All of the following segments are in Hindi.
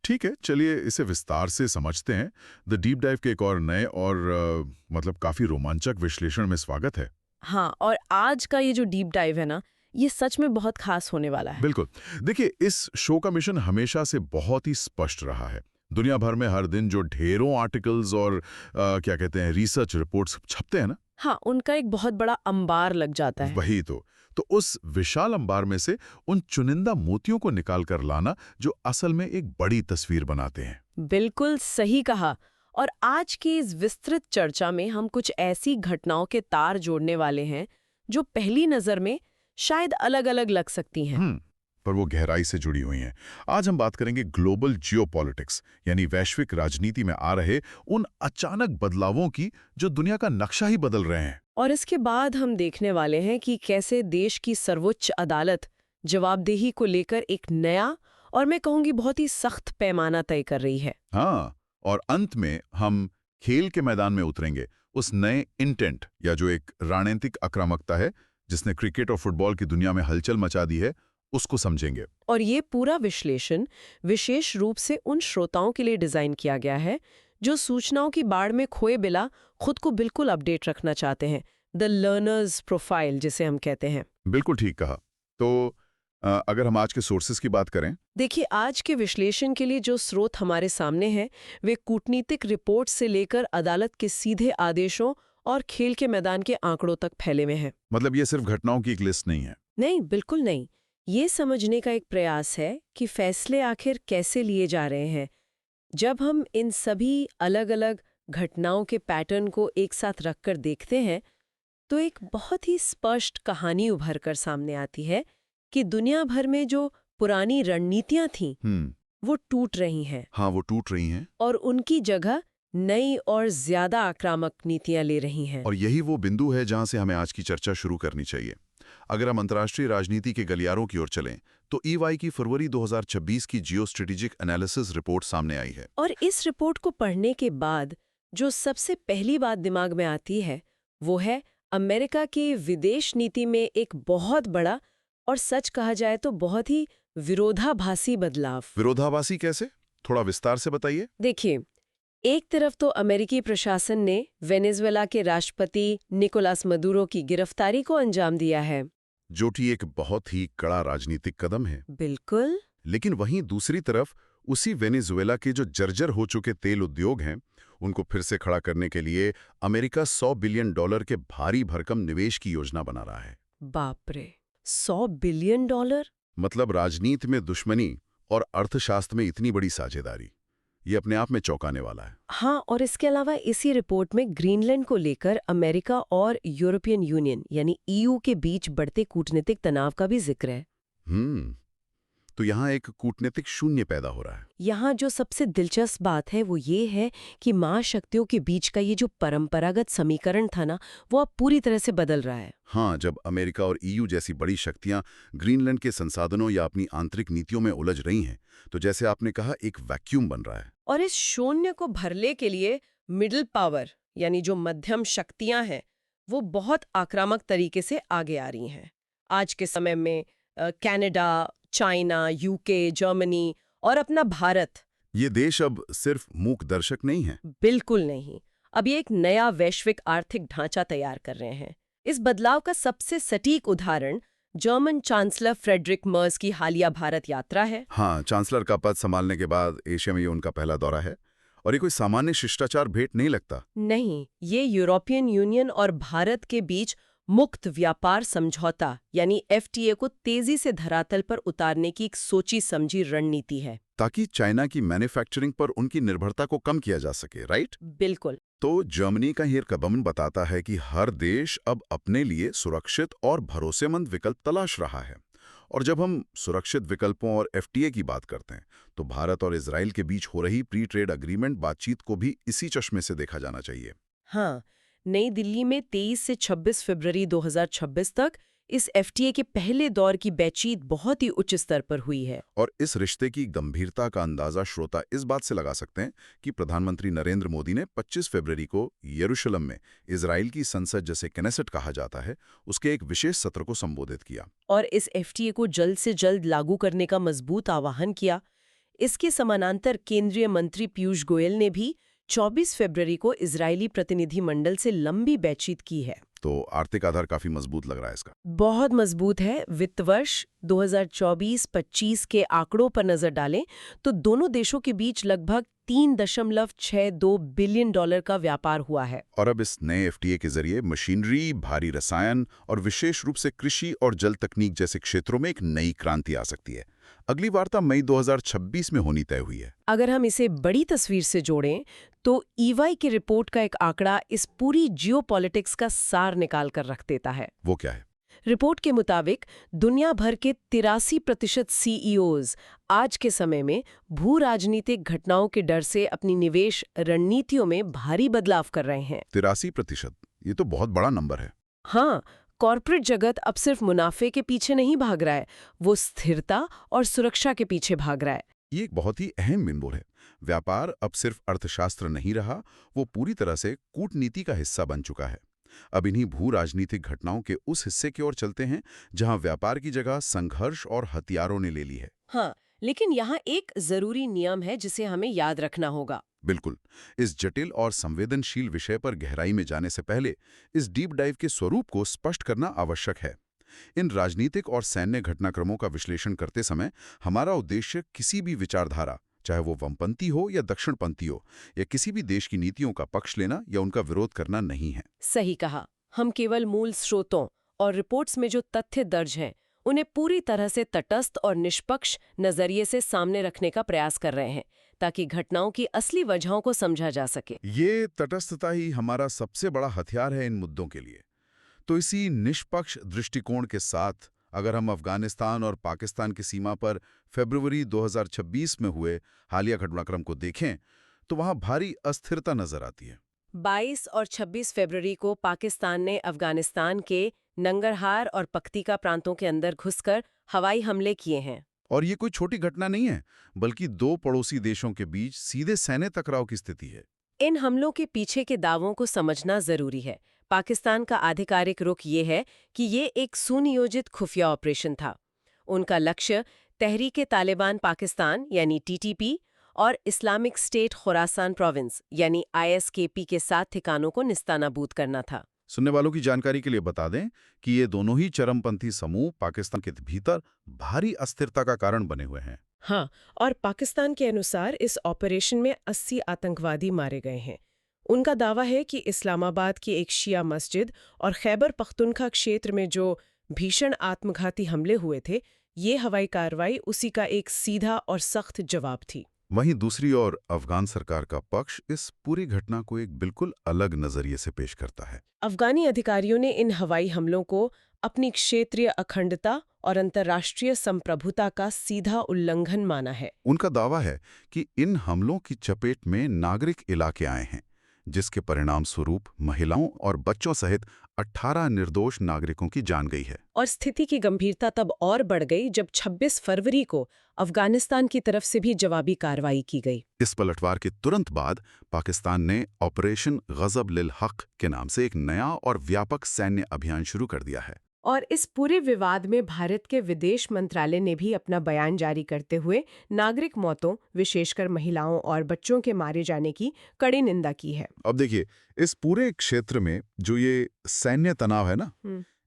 ठीक है, चलिए इसे विस्तार से समझते हैं। द डीप डाइव के एक और नए और मतलब काफी रोमांचक विश्लेषण में स्वागत है। हाँ, और आज का ये जो डीप डाइव है ना, ये सच में बहुत खास होने वाला है। बिल्कुल। देखिए, इस शो का मिशन हमेशा से बहुत ही स्पष्ट रहा है। दुनिया भर में हर दिन जो ढेरों आर्टिकल्स और क्या कहते हैं रिसर्च रिपोर्ट्स छपते हैं ना, हाँ, उनका एक बहुत बड़ा अंबार लग जाता है। वही तो उस विशाल अंबार में से उन चुनिंदा मोतियों को निकाल कर लाना जो असल में एक बड़ी तस्वीर बनाते हैं। बिल्कुल सही कहा। और आज की इस विस्तृत चर्चा में हम कुछ ऐसी घटनाओं के तार जोड़ने वाले हैं जो पहली नज़र में शायद अलग-अलग लग सकती हैं। पर वो गहराई से जुड़ी हुई हैं। आज हम बात करेंगे ग्लोबल जियोपॉलिटिक्स, यानी वैश्विक राजनीति में आ रहे उन अचानक बदलावों की जो दुनिया का नक्शा ही बदल रहे हैं। और इसके बाद हम देखने वाले हैं कि कैसे देश की सर्वोच्च अदालत जवाबदेही को लेकर एक नया और मैं कहूँगी बहुत ही सख्त पैमाना तय कर रही है। हाँ, और अंत में हम खेल के मैदान में उतरेंगे, उस नए इंटेंट या जो एक रणनीतिक आक्रामकता है जिसने क्रिकेट और फुटबॉल की दुनिया में हलचल मचा दी है, उसको समझेंगे। और ये पूरा विश्लेषण विशेष रूप से उन श्रोताओं के लिए डिजाइन किया गया है जो सूचनाओं की बाढ़ में खोए बिना खुद को बिल्कुल अपडेट रखना चाहते हैं। द लर्नर्स प्रोफाइल जिसे हम कहते हैं। बिल्कुल ठीक कहा। तो अगर हम आज के सोर्सेज की बात करें, देखिए, आज के विश्लेषण के लिए जो स्रोत हमारे सामने हैं वे कूटनीतिक रिपोर्ट से लेकर अदालत के सीधे आदेशों और खेल के मैदान के आंकड़ों तक फैले हुए हैं। मतलब ये सिर्फ घटनाओं की एक लिस्ट नहीं है। नहीं, बिल्कुल नहीं। ये समझने का एक प्रयास है कि फैसले आखिर कैसे लिए जा रहे हैं। जब हम इन सभी अलग-अलग घटनाओं के पैटर्न को एक साथ रखकर देखते हैं, तो एक बहुत ही स्पष्ट कहानी उभर कर सामने आती है कि दुनिया भर में जो पुरानी रणनीतियां थीं, वो टूट रही हैं हाँ, वो टूट रही हैं। और उनकी जगह नई और ज्यादा आक्रामक नीतियां ले रही हैं। और यही वो बिंदु है जहां से हमें आज की चर्चा शुरू करनी चाहिए। अगर हम अंतर्राष्ट्रीय राजनीति के गलियारों की ओर चलें, तो ईवाई की फरवरी 2026 की जियो स्ट्रेटेजिक एनालिसिस रिपोर्ट सामने आई है। और इस रिपोर्ट को पढ़ने के बाद जो सबसे पहली बात दिमाग में आती है, वो है अमेरिका की विदेश नीति में एक बहुत बड़ा और सच कहा जाए तो बहुत ही विरोधाभासी बदलाव। विरोधाभासी कैसे? थोड़ा विस्तार से बताइए। देखिए, एक तरफ तो अमेरिकी प्रशासन ने वेनेजुएला के राष्ट्रपति निकोलास मदुरो की गिरफ्तारी को अंजाम दिया है। जो कि एक बहुत ही कड़ा राजनीतिक कदम है। बिल्कुल। लेकिन वहीं दूसरी तरफ उसी वेनेजुएला के जो जर्जर हो चुके तेल उद्योग हैं, उनको फिर से खड़ा करने के लिए अमेरिका $100 बिलियन के भारी भरकम निवेश की योजना बना रहा है। बाप रे, $100 बिलियन? मतलब राजनीति में दुश्मनी और अर्थशास्त्र में इतनी बड़ी साझेदारी, ये अपने आप में चौंकाने वाला है। हाँ, और इसके अलावा इसी रिपोर्ट में ग्रीनलैंड को लेकर अमेरिका और यूरोपियन यूनियन यानी ईयू के बीच बढ़ते कूटनीतिक तनाव का भी जिक्र है। तो यहाँ एक कूटनीतिक शून्य पैदा हो रहा है। यहाँ जो सबसे दिलचस्प बात है वो ये है कि महाशक्तियों के बीच का ये जो परंपरागत समीकरण था ना, वो अब पूरी तरह से बदल रहा है। हाँ, जब अमेरिका और ईयू जैसी बड़ी शक्तियां ग्रीनलैंड के संसाधनों या अपनी आंतरिक नीतियों में उलझ रही हैं, तो जैसे आपने कहा एक वैक्यूम बन रहा है। और इस शून्य को भरने के लिए मिडिल पावर यानी जो मध्यम शक्तियां हैं, वो बहुत आक्रामक तरीके से आगे आ रही हैं। आज के समय में कनाडा, चाइना, यूके, जर्मनी और अपना भारत, ये देश अब सिर्फ मूक दर्शक नहीं है। बिल्कुल नहीं। अब ये एक नया वैश्विक आर्थिक ढांचा तैयार कर रहे हैं। इस बदलाव का सबसे सटीक उदाहरण जर्मन चांसलर फ्रेडरिक मर्ज की हालिया भारत यात्रा है। हाँ, चांसलर का पद संभालने के बाद एशिया में ये उनका पहला दौरा है और ये कोई सामान्य शिष्टाचार भेंट नहीं लगता। नहीं, ये यूरोपियन यूनियन और भारत के बीच मुक्त व्यापार समझौता यानी एफटीए को तेजी से धरातल पर उतारने की एक सोची समझी रणनीति है। ताकि चाइना की मैन्युफैक्चरिंग पर उनकी निर्भरता को कम किया जा सके, राइट? बिल्कुल। तो जर्मनी का ये कदम बताता है कि हर देश अब अपने लिए सुरक्षित और भरोसेमंद विकल्प तलाश रहा है। और जब हम सुरक्षित विकल्पों और एफटीए की बात करते हैं, तो भारत और इजराइल के बीच हो रही प्री ट्रेड अग्रीमेंट बातचीत को भी इसी चश्मे से देखा जाना चाहिए। हाँ, नई दिल्ली में 23 से 26 फरवरी 2026 तक इस एफटीए के पहले दौर की बातचीत बहुत ही उच्च स्तर पर हुई है। और इस रिश्ते की गंभीरता का अंदाजा श्रोता इस बात से लगा सकते हैं कि प्रधानमंत्री नरेंद्र मोदी ने 25 फरवरी को यरूशलेम में इजराइल की संसद, जैसे केनेसेट कहा जाता है, उसके एक विशेष सत्र को संबोधित किया और इस एफटीए को जल्द से जल्द लागू करने का मजबूत आह्वान किया। इसके समानांतर केंद्रीय मंत्री पीयूष गोयल ने भी 24 फरवरी को इजरायली प्रतिनिधिमंडल से लंबी बातचीत की है। तो आर्थिक आधार काफी मजबूत लग रहा है इसका। बहुत मजबूत है। वित्त वर्ष 2024-25 के आंकड़ों पर नजर डालें तो दोनों देशों के बीच लगभग $3.62 बिलियन का व्यापार हुआ है। और अब इस नए एफटीए के जरिए मशीनरी, भारी रसायन और विशेष रूप से कृषि और जल तकनीक जैसे क्षेत्रों में एक नई क्रांति आ सकती है। अगली वार्ता मई 2026 में होनी तय हुई है। अगर हम इसे बड़ी तस्वीर से जोड़ें तो ईवाई की रिपोर्ट का एक आंकड़ा इस पूरी जियोपॉलिटिक्स का सार निकाल कर रख देता है। वो क्या है? रिपोर्ट के मुताबिक दुनिया भर के 83% सीईओज आज के समय में भू राजनीतिक घटनाओं के डर से अपनी निवेश रणनीतियों में भारी बदलाव कर रहे हैं। 83%, ये तो बहुत बड़ा नंबर है। हाँ, कॉर्पोरेट जगत अब सिर्फ मुनाफे के पीछे नहीं भाग रहा है, वो स्थिरता और सुरक्षा के पीछे भाग रहा है। ये एक बहुत ही अहम बिंदु है। व्यापार अब सिर्फ अर्थशास्त्र नहीं रहा, वो पूरी तरह से कूटनीति का हिस्सा बन चुका है। अब इन्हीं भू राजनीतिक घटनाओं के उस हिस्से की ओर चलते हैं जहां व्यापार की जगह संघर्ष और हथियारों ने ले ली है। हाँ, लेकिन यहाँ एक जरूरी नियम है जिसे हमें याद रखना होगा। बिल्कुल। इस जटिल और संवेदनशील विषय पर गहराई में जाने से पहले इस डीप डाइव के स्वरूप को स्पष्ट करना आवश्यक है। इन राजनीतिक और सैन्य घटनाक्रमों का विश्लेषण करते समय हमारा उद्देश्य किसी भी विचारधारा, चाहे वो वामपंथी हो या दक्षिणपंथी हो, या किसी भी देश की नीतियों का पक्ष लेना या उनका विरोध करना नहीं है। सही कहा। हम केवल मूल स्रोतों और रिपोर्ट्स में जो तथ्य दर्ज हैं, उन्हें पूरी तरह से तटस्थ और निष्पक्ष नजरिए से सामने रखने का प्रयास कर रहे हैं, ताकि घटनाओं की असली वजहों को समझा जा सके। ये तटस्थता ही हमारा सबसे बड़ा हथियार है इन मुद्दों के लिए। तो इसी निष्पक्ष दृष्टिकोण के साथ अगर हम अफगानिस्तान और पाकिस्तान की सीमा पर फरवरी 2026 में हुए हालिया घटनाक्रम को देखें, तो वहां भारी अस्थिरता नजर आती है। 22 और 26 फरवरी को पाकिस्तान ने अफगानिस्तान के नंगरहार और पख्तीका प्रांतों के अंदर घुसकर हवाई हमले किए हैं। और ये कोई छोटी घटना नहीं है, बल्कि दो पड़ोसी देशों के बीच सीधे सैन्य टकराव की स्थिति है। इन हमलों के पीछे के दावों को समझना जरूरी है। पाकिस्तान का आधिकारिक रुख ये है कि ये एक सुनियोजित खुफिया ऑपरेशन था। उनका लक्ष्य तहरीक तालिबान पाकिस्तान यानी टीटीपी और इस्लामिक स्टेट खुरासान प्रोविंस यानी आईएसकेपी के 7 ठिकानों को निस्तानाबूद करना था। सुनने वालों की जानकारी के लिए बता दें कि ये दोनों ही चरमपंथी समूह पाकिस्तान के भीतर भारी अस्थिरता का कारण बने हुए हैं। हाँ, और पाकिस्तान के अनुसार इस ऑपरेशन में 80 आतंकवादी मारे गए हैं। उनका दावा है कि इस्लामाबाद की एक शिया मस्जिद और खैबर पख्तूनख्वा क्षेत्र में जो भीषण आत्मघाती हमले हुए थे, ये हवाई कार्रवाई उसी का एक सीधा और सख्त जवाब थी। वहीं दूसरी ओर अफगान सरकार का पक्ष इस पूरी घटना को एक बिल्कुल अलग नजरिए से पेश करता है। अफगानी अधिकारियों ने इन हवाई हमलों को अपनी क्षेत्रीय अखंडता और अंतर्राष्ट्रीय संप्रभुता का सीधा उल्लंघन माना है। उनका दावा है कि इन हमलों की चपेट में नागरिक इलाके आए हैं, जिसके परिणाम स्वरूप महिलाओं और बच्चों सहित 18 निर्दोष नागरिकों की जान गई है। और स्थिति की गंभीरता तब और बढ़ गई जब 26 फरवरी को अफगानिस्तान की तरफ से भी जवाबी कार्रवाई की गई। इस पलटवार के तुरंत बाद पाकिस्तान ने ऑपरेशन गजब लिल हक के नाम से एक नया और व्यापक सैन्य अभियान शुरू कर दिया है। और इस पूरे विवाद में भारत के विदेश मंत्रालय ने भी अपना बयान जारी करते हुए नागरिक मौतों, विशेषकर महिलाओं और बच्चों के मारे जाने की कड़ी निंदा की है। अब देखिए, इस पूरे क्षेत्र में जो ये सैन्य तनाव है ना,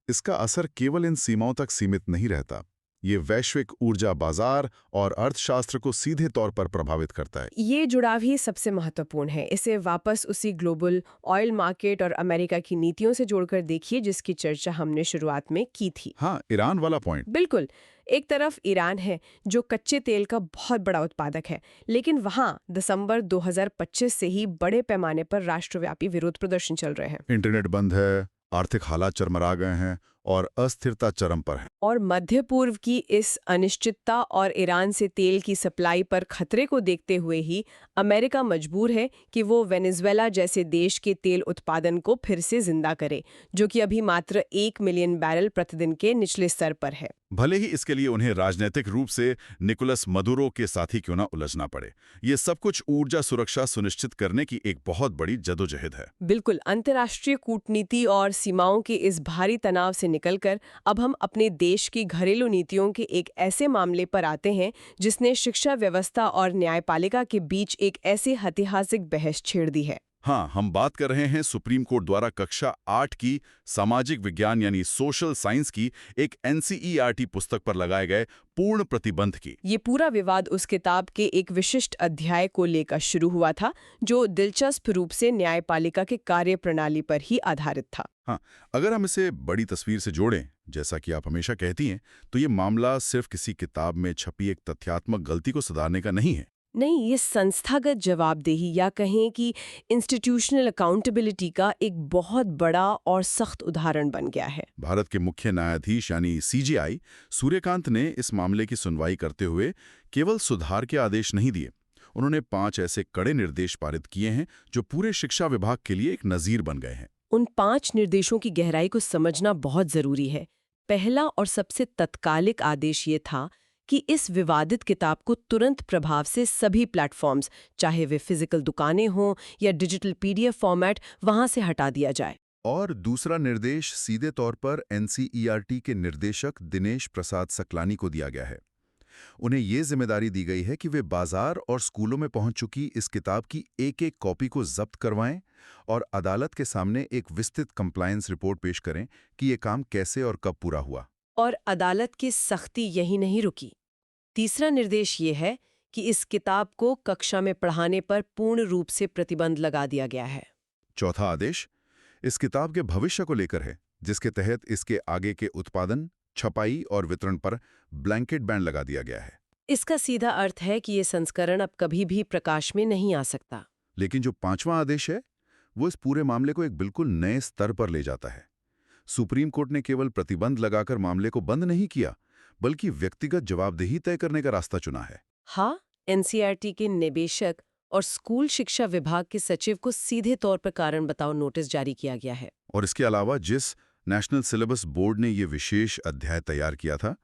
इसका असर केवल इन सीमाओं तक सीमित नहीं रहता। ये वैश्विक ऊर्जा बाजार और अर्थशास्त्र को सीधे तौर पर प्रभावित करता है। ये जुड़ाव ही सबसे महत्वपूर्ण है। इसे वापस उसी ग्लोबल ऑयल मार्केट और अमेरिका की नीतियों से जोड़कर देखिए जिसकी चर्चा हमने शुरुआत में की थी। हाँ, ईरान वाला पॉइंट। बिल्कुल। एक तरफ ईरान है जो कच्चे तेल का बहुत बड़ा उत्पादक है, लेकिन वहाँ दिसंबर 2025 से ही बड़े पैमाने पर राष्ट्रव्यापी विरोध प्रदर्शन चल रहे हैं। इंटरनेट बंद है, आर्थिक हालात चरमरा गए हैं और अस्थिरता चरम पर है। और मध्य पूर्व की इस अनिश्चितता और ईरान से तेल की सप्लाई पर खतरे को देखते हुए ही अमेरिका मजबूर है कि वो वेनेजुएला जैसे देश के तेल उत्पादन को फिर से जिंदा करे, जो कि अभी मात्र 1 मिलियन बैरल प्रतिदिन के निचले स्तर पर है। भले ही इसके लिए उन्हें राजनीतिक रूप से निकोलस मदुरो के साथ ही क्यों ना उलझना पड़े। ये सब कुछ ऊर्जा सुरक्षा सुनिश्चित करने की एक बहुत बड़ी जदोजहद है। बिल्कुल, अंतर्राष्ट्रीय कूटनीति और सीमाओं के इस भारी तनाव से निकलकर अब हम अपने देश की घरेलू नीतियों के एक ऐसे मामले पर आते हैं जिसने शिक्षा व्यवस्था और न्यायपालिका के बीच एक ऐसी ऐतिहासिक बहस छेड़ दी है। हाँ, हम बात कर रहे हैं सुप्रीम कोर्ट द्वारा कक्षा 8 की सामाजिक विज्ञान यानी सोशल साइंस की एक एनसीईआरटी पुस्तक पर लगाए गए पूर्ण प्रतिबंध की। ये पूरा विवाद उस किताब के एक विशिष्ट अध्याय को लेकर शुरू हुआ था, जो दिलचस्प रूप से न्यायपालिका के कार्यप्रणाली पर ही आधारित था। हाँ, अगर हम इसे बड़ी तस्वीर से जोड़ें, जैसा कि आप हमेशा कहती हैं, तो ये मामला सिर्फ किसी किताब में छपी एक तथ्यात्मक गलती को सुधारने का नहीं है। नहीं, ये संस्थागत जवाबदेही या कहें कि इंस्टीट्यूशनल अकाउंटेबिलिटी का एक बहुत बड़ा और सख्त उदाहरण बन गया है। भारत के मुख्य न्यायाधीश यानी सीजेआई सूर्यकांत ने इस मामले की सुनवाई करते हुए केवल सुधार के आदेश नहीं दिए। उन्होंने 5 ऐसे कड़े निर्देश पारित किए हैं जो पूरे शिक्षा विभाग के लिए एक नजीर बन गए हैं। उन 5 निर्देशों की गहराई को समझना बहुत जरूरी है। पहला और सबसे तत्कालिक आदेश ये था कि इस विवादित किताब को तुरंत प्रभाव से सभी प्लेटफॉर्म्स, चाहे वे फिजिकल दुकानें हों या डिजिटल पीडीएफ फॉर्मेट, वहां से हटा दिया जाए। और दूसरा निर्देश सीधे तौर पर एनसीईआरटी के निर्देशक दिनेश प्रसाद सकलानी को दिया गया है। उन्हें ये जिम्मेदारी दी गई है कि वे बाजार और स्कूलों में पहुंच चुकी इस किताब की एक-एक कॉपी को जब्त करवाएं और अदालत के सामने एक विस्तृत कंप्लायंस रिपोर्ट पेश करें कि ये काम कैसे और कब पूरा हुआ। और अदालत की सख्ती यही नहीं रुकी। तीसरा निर्देश ये है कि इस किताब को कक्षा में पढ़ाने पर पूर्ण रूप से प्रतिबंध लगा दिया गया है। चौथा आदेश इस किताब के भविष्य को लेकर है, जिसके तहत इसके आगे के उत्पादन, छपाई और वितरण पर ब्लैंकेट बैन लगा दिया गया है। इसका सीधा अर्थ है कि ये संस्करण अब कभी भी प्रकाश में नहीं आ सकता। लेकिन जो 5वां आदेश है, वो इस पूरे मामले को एक बिल्कुल नए स्तर पर ले जाता है। सुप्रीम कोर्ट ने केवल प्रतिबंध लगाकर मामले को बंद नहीं किया, बल्कि व्यक्तिगत जवाबदेही तय करने का रास्ता चुना है। हाँ, एनसीईआरटी के निदेशक और स्कूल शिक्षा विभाग के सचिव को सीधे तौर पर कारण बताओ नोटिस जारी किया गया है। और इसके अलावा जिस नेशनल सिलेबस बोर्ड ने ये विशेष अध्याय तैयार किया था,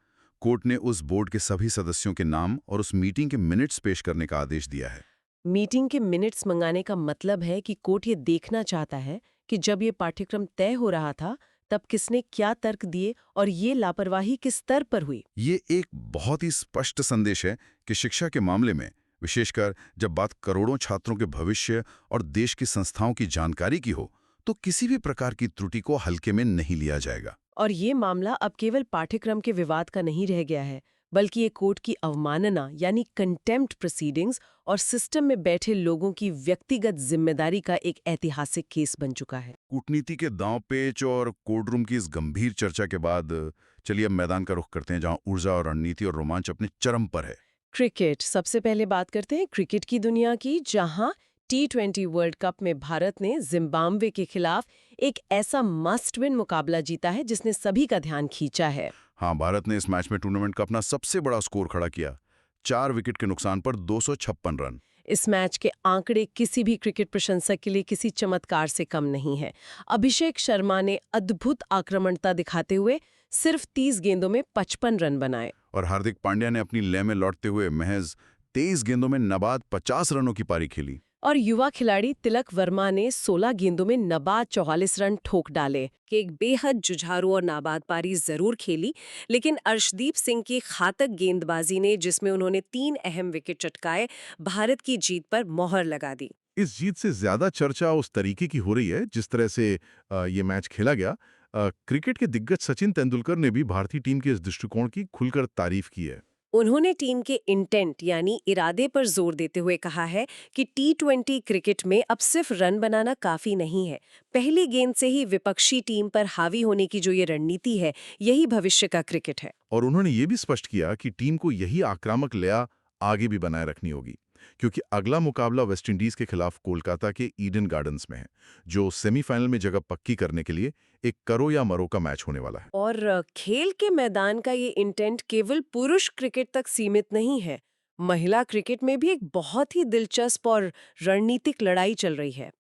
कोर्ट ने उस बोर्ड के सभी सदस्यों के नाम और उस मीटिंग के मिनट्स पेश करने का आदेश दिया है। मीटिंग के मिनट्स मंगाने का मतलब है कि कोर्ट ये देखना चाहता है कि जब ये पाठ्यक्रम तय हो रहा था, तब किसने क्या तर्क दिए और ये लापरवाही किस स्तर पर हुई। ये एक बहुत ही स्पष्ट संदेश है कि शिक्षा के मामले में, विशेषकर जब बात करोड़ों छात्रों के भविष्य और देश की संस्थाओं की जानकारी की हो, तो किसी भी प्रकार की त्रुटि को हल्के में नहीं लिया जाएगा। और ये मामला अब केवल पाठ्यक्रम के विवाद का नहीं रह गया है, बल्कि ये कोर्ट की अवमानना यानी कंटेम्प्ट प्रोसीडिंग्स और सिस्टम में बैठे लोगों की व्यक्तिगत जिम्मेदारी का एक ऐतिहासिक केस बन चुका है। कूटनीति के दांव पेच और कोर्टरूम की इस गंभीर चर्चा के बाद चलिए अब मैदान का रुख करते हैं, जहां ऊर्जा और रणनीति और रोमांच अपने चरम पर है। क्रिकेट। सबसे पहले बात करते हैं क्रिकेट की दुनिया की, जहां T20 वर्ल्ड कप में भारत ने जिम्बाब्वे के खिलाफ एक ऐसा मस्ट विन मुकाबला जीता है जिसने सभी का ध्यान खींचा है। हाँ, भारत ने इस मैच में टूर्नामेंट का अपना सबसे बड़ा स्कोर खड़ा किया, 4 विकेट के नुकसान पर 256 रन। इस मैच के आंकड़े किसी भी क्रिकेट प्रशंसक के लिए किसी चमत्कार से कम नहीं है। अभिषेक शर्मा ने अद्भुत आक्रामकता दिखाते हुए सिर्फ 30 गेंदों में 55 रन बनाए। और हार्दिक पांड्या ने अपनी लय में लौटते हुए महज 23 गेंदों में नाबाद 50 रनों की पारी खेली। और युवा खिलाड़ी तिलक वर्मा ने 16 गेंदों में नाबाद 44 रन ठोक डाले कि एक बेहद जुझारू और नाबाद पारी जरूर खेली, लेकिन अर्शदीप सिंह की घातक गेंदबाजी ने, जिसमें उन्होंने 3 अहम विकेट चटकाए, भारत की जीत पर मोहर लगा दी। इस जीत से ज्यादा चर्चा उस तरीके की हो रही है जिस तरह से ये मैच खेला गया। क्रिकेट के दिग्गज सचिन तेंदुलकर ने भी भारतीय टीम के इस दृष्टिकोण की खुलकर तारीफ की है। उन्होंने टीम के इंटेंट यानी इरादे पर जोर देते हुए कहा है कि T20 क्रिकेट में अब सिर्फ रन बनाना काफी नहीं है। पहली गेंद से ही विपक्षी टीम पर हावी होने की जो ये रणनीति है, यही भविष्य का क्रिकेट है। और उन्होंने ये भी स्पष्ट किया कि टीम को यही आक्रामक लया आगे भी बनाए रखनी होगी, क्योंकि अगला मुकाबला वेस्टइंडीज के खिलाफ कोलकाता के ईडन गार्डन्स में है, जो सेमीफाइनल में जगह पक्की करने के लिए एक करो या मरो का मैच होने वाला है। और खेल के मैदान का ये इंटेंट केवल पुरुष क्रिकेट तक सीमित नहीं है। महिला क्रिकेट में भी एक बहुत ही दिलचस्प और रणनीतिक लड़ाई चल रही है।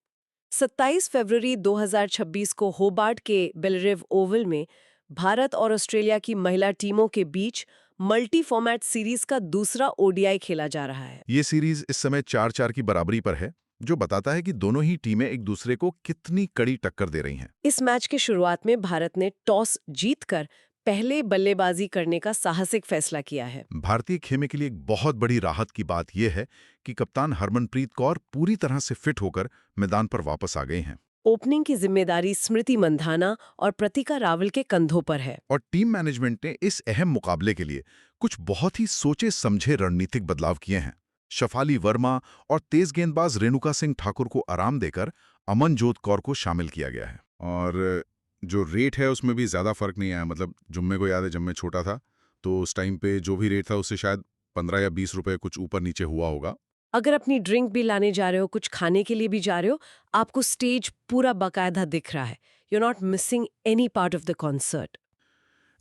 27 फरवरी 2026 को होबार्ट के बेलरिव ओवल में भारत और ऑस्ट्रेलिया की महिला टीमों के बीच मल्टी फॉर्मेट सीरीज का दूसरा ओडीआई खेला जा रहा है। ये सीरीज इस समय 4-4 की बराबरी पर है, जो बताता है कि दोनों ही टीमें एक दूसरे को कितनी कड़ी टक्कर दे रही हैं। इस मैच के शुरुआत में भारत ने टॉस जीतकर पहले बल्लेबाजी करने का साहसिक फैसला किया है। भारतीय खेमे के लिए एक बहुत बड़ी राहत की बात यह है कि कप्तान हरमनप्रीत कौर पूरी तरह से फिट होकर मैदान पर वापस आ गए हैं। ओपनिंग की जिम्मेदारी स्मृति मंधाना और प्रतिका रावल के कंधों पर है। और टीम मैनेजमेंट ने इस अहम मुकाबले के लिए कुछ बहुत ही सोचे समझे रणनीतिक बदलाव किए हैं। शफाली वर्मा और तेज गेंदबाज रेणुका सिंह ठाकुर को आराम देकर अमनजोत कौर को शामिल किया गया है। और जो रेट है उसमें भी ज़्यादा फर्क नहीं आया। मतलब जुम्मे को याद है, जब मैं छोटा था तो उस टाइम पे जो भी रेट था उससे शायद 15 या 20 रुपए कुछ ऊपर नीचे हुआ होगा। अगर अपनी ड्रिंक भी लाने जा रहे हो, कुछ खाने के लिए भी जा रहे हो, आपको स्टेज पूरा बाकायदा दिख रहा है। You are not missing any part of the concert.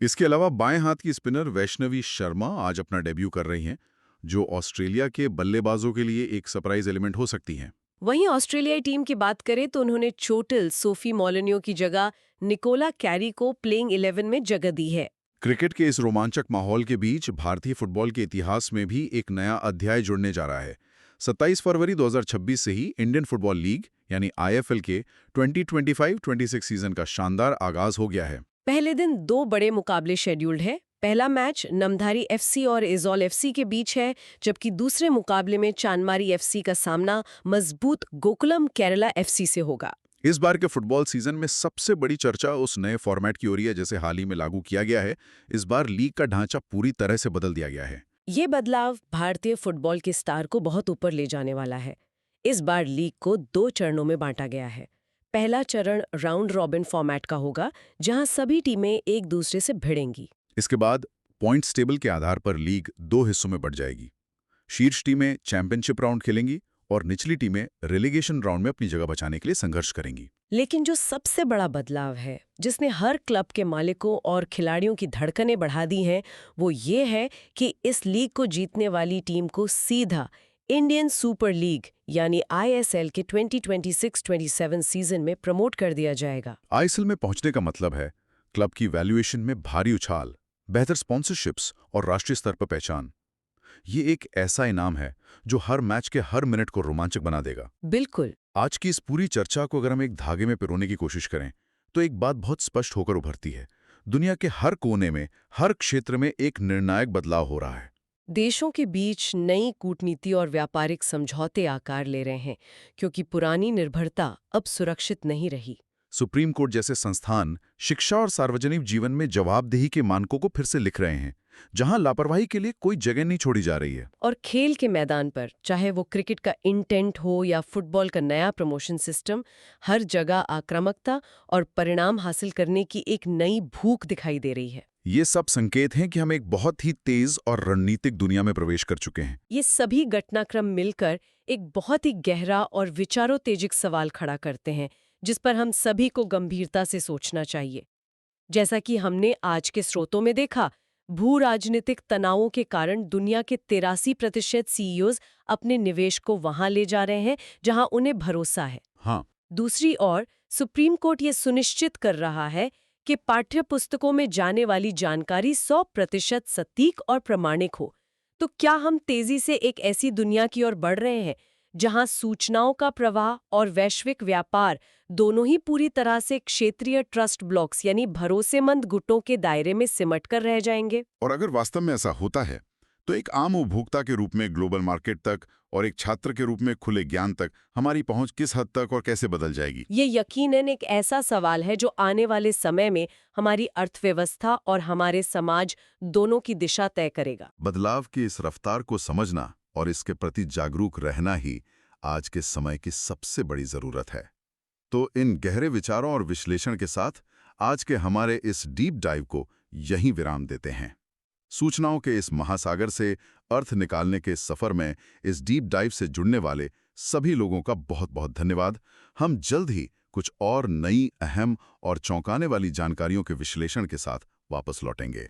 इसके अलावा बाएं हाथ की स्पिनर वैष्णवी शर्मा आज अपना डेब्यू कर रही हैं, जो ऑस्ट्रेलिया के बल्लेबाजों के लिए एक सरप्राइज एलिमेंट हो सकती हैं। वहीं ऑस्ट्रेलियाई टीम की बात करें तो उन्होंने चोटिल सोफी मोलिन्यो की जगह निकोला कैरी को प्लेइंग 11 में जगह दी है। क्रिकेट के इस रोमांचक माहौल के बीच भारतीय फुटबॉल के इतिहास में भी एक नया अध्याय जुड़ने जा रहा है। 27 फरवरी 2026 से ही इंडियन फुटबॉल लीग यानी आईएफएल के 2025-26 सीजन का शानदार आगाज हो गया है। पहले दिन 2 बड़े मुकाबले शेड्यूल्ड है। पहला मैच नमधारी एफसी और इजॉल एफसी के बीच है, जबकि दूसरे मुकाबले में चांदमारी एफसी का सामना मजबूत गोकुलम केरला एफसी से होगा। इस बार के फुटबॉल सीजन में सबसे बड़ी चर्चा उस नए फॉर्मेट की हो रही है जैसे हाल ही में लागू किया गया है। इस बार लीग का ढांचा पूरी तरह से बदल दिया गया है। ये बदलाव भारतीय फुटबॉल के स्टार को बहुत ऊपर ले जाने वाला है। इस बार लीग को 2 चरणों में बांटा गया है। पहला चरण राउंड रॉबिन फॉर्मेट का होगा, जहां सभी टीमें एक दूसरे से भिड़ेंगी। इसके बाद पॉइंट्स टेबल के आधार पर लीग 2 हिस्सों में बढ़ जाएगी। शीर्ष टीमें चैंपियनशिप राउंड खेलेंगी और निचली टीमें रेलीगेशन राउंड में अपनी जगह बचाने के लिए संघर्ष करेंगी। लेकिन जो सबसे बड़ा बदलाव है, जिसने हर क्लब के मालिकों और खिलाड़ियों की धड़कनें बढ़ा दी हैं, वो ये है कि इस लीग को जीतने वाली टीम को सीधा इंडियन सुपर लीग यानी आईएसएल के 2026-27 सीजन में प्रमोट कर दिया जाएगा। आईएसएल में पहुंचने का मतलब है क्लब की वैल्यूएशन में भारी उछाल, बेहतर स्पॉन्सरशिप्स और राष्ट्रीय स्तर पर पहचान। ये एक ऐसा इनाम है जो हर मैच के हर मिनट को रोमांचक बना देगा। बिल्कुल। आज की इस पूरी चर्चा को अगर हम एक धागे में पिरोने की कोशिश करें तो एक बात बहुत स्पष्ट होकर उभरती है। दुनिया के हर कोने में, हर क्षेत्र में एक निर्णायक बदलाव हो रहा है। देशों के बीच नई कूटनीति और व्यापारिक समझौते आकार ले रहे हैं, क्योंकि पुरानी निर्भरता अब सुरक्षित नहीं रही। सुप्रीम कोर्ट जैसे संस्थान शिक्षा और सार्वजनिक जीवन में जवाबदेही के मानकों को फिर से लिख रहे हैं, जहां लापरवाही के लिए कोई जगह नहीं छोड़ी जा रही है। और खेल के मैदान पर, चाहे वो क्रिकेट का इंटेंट हो या फुटबॉल का नया प्रमोशन सिस्टम, हर जगह आक्रामकता और परिणाम हासिल करने की एक नई भूख दिखाई दे रही है। ये सब संकेत हैं कि हम एक बहुत ही तेज और रणनीतिक दुनिया में प्रवेश कर चुके हैं। ये सभी घटनाक्रम मिलकर एक बहुत ही गहरा और विचारोत्तेजक सवाल खड़ा करते हैं, जिस पर हम सभी को गंभीरता से सोचना चाहिए। जैसा कि हमने आज के स्रोतों में देखा, भू राजनीतिक तनावों के कारण दुनिया के 83% सीईओज अपने निवेश को वहां ले जा रहे हैं जहां उन्हें भरोसा है। हाँ, दूसरी ओर सुप्रीम कोर्ट ये सुनिश्चित कर रहा है कि पाठ्य पुस्तकों में जाने वाली जानकारी 100% सटीक और प्रामाणिक हो। तो क्या हम तेजी से एक ऐसी दुनिया की ओर बढ़ रहे हैं जहां सूचनाओं का प्रवाह और वैश्विक व्यापार दोनों ही पूरी तरह से क्षेत्रीय ट्रस्ट ब्लॉक्स यानी भरोसेमंद गुटों के दायरे में सिमट कर रह जाएंगे? और अगर वास्तव में ऐसा होता है तो एक आम उपभोक्ता के रूप में ग्लोबल मार्केट तक और एक छात्र के रूप में खुले ज्ञान तक हमारी पहुंच किस हद तक और कैसे बदल जाएगी? ये यकीनन एक ऐसा सवाल है जो आने वाले समय में हमारी अर्थव्यवस्था और हमारे समाज दोनों की दिशा तय करेगा। बदलाव की इस रफ्तार को समझना और इसके प्रति जागरूक रहना ही आज के समय की सबसे बड़ी जरूरत है। तो इन गहरे विचारों और विश्लेषण के साथ आज के हमारे इस डीप डाइव को यहीं विराम देते हैं। सूचनाओं के इस महासागर से अर्थ निकालने के सफर में इस डीप डाइव से जुड़ने वाले सभी लोगों का बहुत बहुत धन्यवाद। हम जल्द ही कुछ और नई, अहम और चौंकाने वाली जानकारियों के विश्लेषण के साथ वापस लौटेंगे।